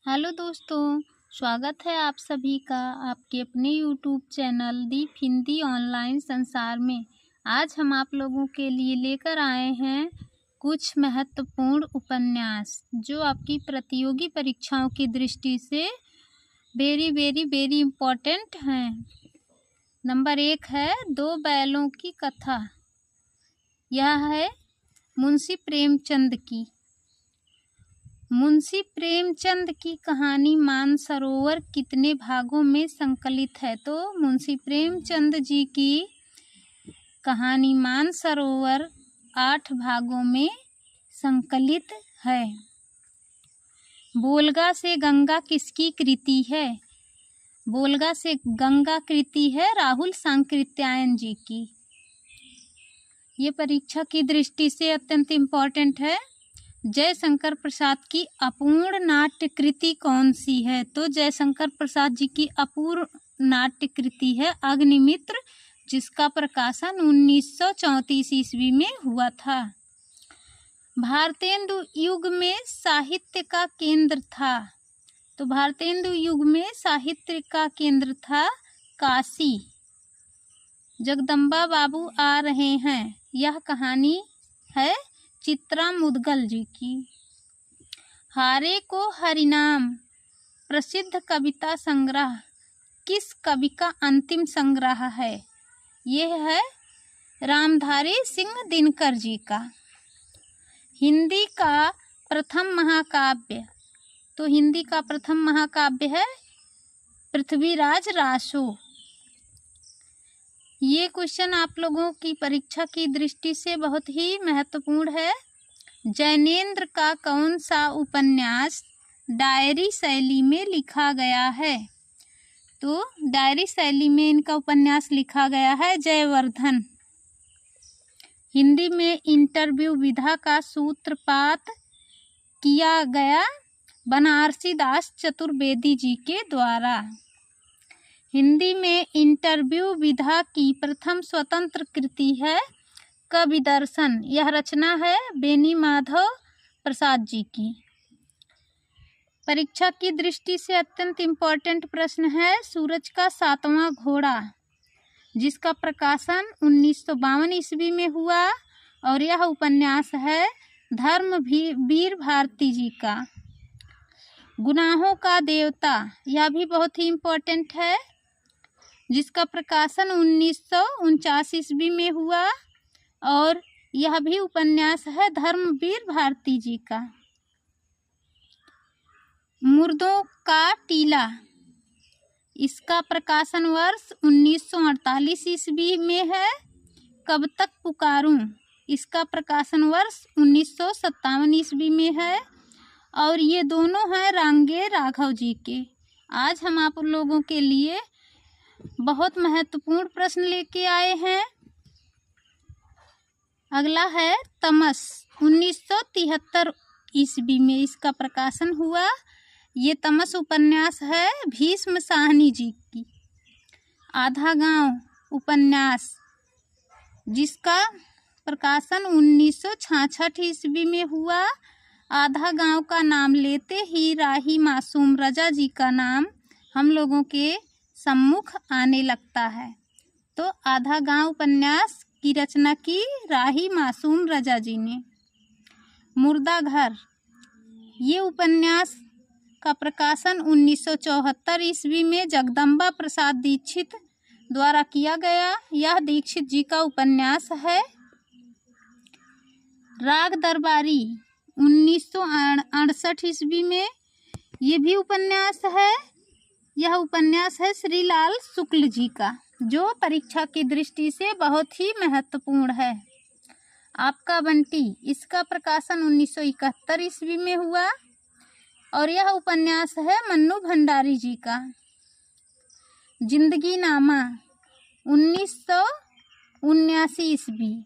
Hello दोस्तों, स्वागत है आप सभी का आपके अपने यूट्यूब चैनल दीप हिंदी ऑनलाइन संसार में। आज हम आप लोगों के लिए लेकर आए हैं कुछ महत्वपूर्ण उपन्यास जो आपकी प्रतियोगी परीक्षाओं की दृष्टि से वेरी वेरी वेरी इम्पोर्टेंट हैं। नंबर 1 है दो बैलों की कथा। यह है मुंशी प्रेमचंद की। मुंशी प्रेमचंद की कहानी मानसरोवर कितने भागों में संकलित है? तो मुंशी प्रेमचंद जी की कहानी मानसरोवर 8 भागों में संकलित है। बोलगा से गंगा किसकी कृति है? बोलगा से गंगा कृति है राहुल सांकृत्यायन जी की। ये परीक्षा की दृष्टि से अत्यंत इम्पोर्टेंट है। जयशंकर प्रसाद की अपूर्ण नाट्य कृति कौन सी है? तो जयशंकर प्रसाद जी की अपूर्ण नाट्य कृति है अग्निमित्र, जिसका प्रकाशन 1934 ईस्वी में हुआ था। भारतेंदु युग में साहित्य का केंद्र था। तो भारतेंदु युग में साहित्य का केंद्र था काशी। जगदम्बा बाबू आ रहे हैं, यह कहानी है चित्रा मुदगल जी की। हारे को हरिनाम प्रसिद्ध कविता संग्रह किस कवि का अंतिम संग्रह है? यह है रामधारी सिंह दिनकर जी का। हिंदी का प्रथम महाकाव्य। तो हिंदी का प्रथम महाकाव्य है पृथ्वीराज रासो। ये क्वेश्चन आप लोगों की परीक्षा की दृष्टि से बहुत ही महत्वपूर्ण है। जैनेन्द्र का कौन सा उपन्यास डायरी शैली में लिखा गया है? तो डायरी शैली में इनका उपन्यास लिखा गया है जयवर्धन। हिंदी में इंटरव्यू विधा का सूत्रपात किया गया बनारसी दास चतुर्वेदी जी के द्वारा। हिंदी में इंटरव्यू विधा की प्रथम स्वतंत्र कृति है कवि दर्शन। यह रचना है बेनी माधव प्रसाद जी की। परीक्षा की दृष्टि से अत्यंत इम्पोर्टेंट प्रश्न है सूरज का 7वां घोड़ा, जिसका प्रकाशन 1952 ईस्वी में हुआ और यह उपन्यास है धर्मवीर भारती जी का। गुनाहों का देवता, यह भी बहुत ही इम्पोर्टेंट है, जिसका प्रकाशन 1949 ईस्वी में हुआ और यह भी उपन्यास है धर्मवीर भारती जी का। मुर्दों का टीला, इसका प्रकाशन वर्ष 1948 ईस्वी में है। कब तक पुकारूं, इसका प्रकाशन वर्ष 1957 ईस्वी में है और ये दोनों हैं रांगे राघव जी के। आज हम आप लोगों के लिए बहुत महत्वपूर्ण प्रश्न लेके आए हैं। अगला है तमस, 1973 ईस्वी में इसका प्रकाशन हुआ। ये तमस उपन्यास है भीष्म साहनी जी की। आधा गांव उपन्यास, जिसका प्रकाशन 1966 ईस्वी में हुआ। आधा गांव का नाम लेते ही राही मासूम रजा जी का नाम हम लोगों के सम्मुख आने लगता है। तो आधा गांव उपन्यास की रचना की राही मासूम रजा जी ने। मुर्दा घर, ये उपन्यास का प्रकाशन 1974 ईस्वी में जगदम्बा प्रसाद दीक्षित द्वारा किया गया। यह दीक्षित जी का उपन्यास है। राग दरबारी 1968 ईस्वी में ये भी उपन्यास है। यह उपन्यास है श्रीलाल शुक्ल जी का, जो परीक्षा की दृष्टि से बहुत ही महत्वपूर्ण है। आपका बंटी, इसका प्रकाशन 1971 ईस्वी में हुआ और यह उपन्यास है मन्नू भंडारी जी का। जिंदगी नामा 1979 ईस्वी,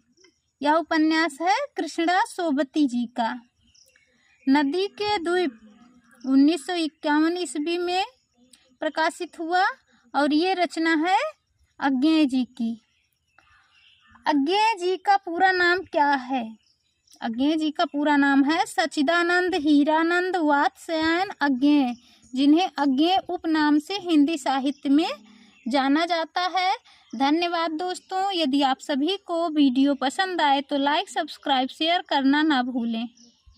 यह उपन्यास है कृष्णा सोबती जी का। नदी के द्वीप 1951 ईस्वी में प्रकाशित हुआ और ये रचना है अज्ञेय जी की। अज्ञेय जी का पूरा नाम क्या है? अज्ञेय जी का पूरा नाम है सच्चिदानंद हीरानंद वात्स्यायन अज्ञेय, जिन्हें अज्ञेय उपनाम से हिंदी साहित्य में जाना जाता है। धन्यवाद दोस्तों। यदि आप सभी को वीडियो पसंद आए तो लाइक, सब्सक्राइब, शेयर करना ना भूलें।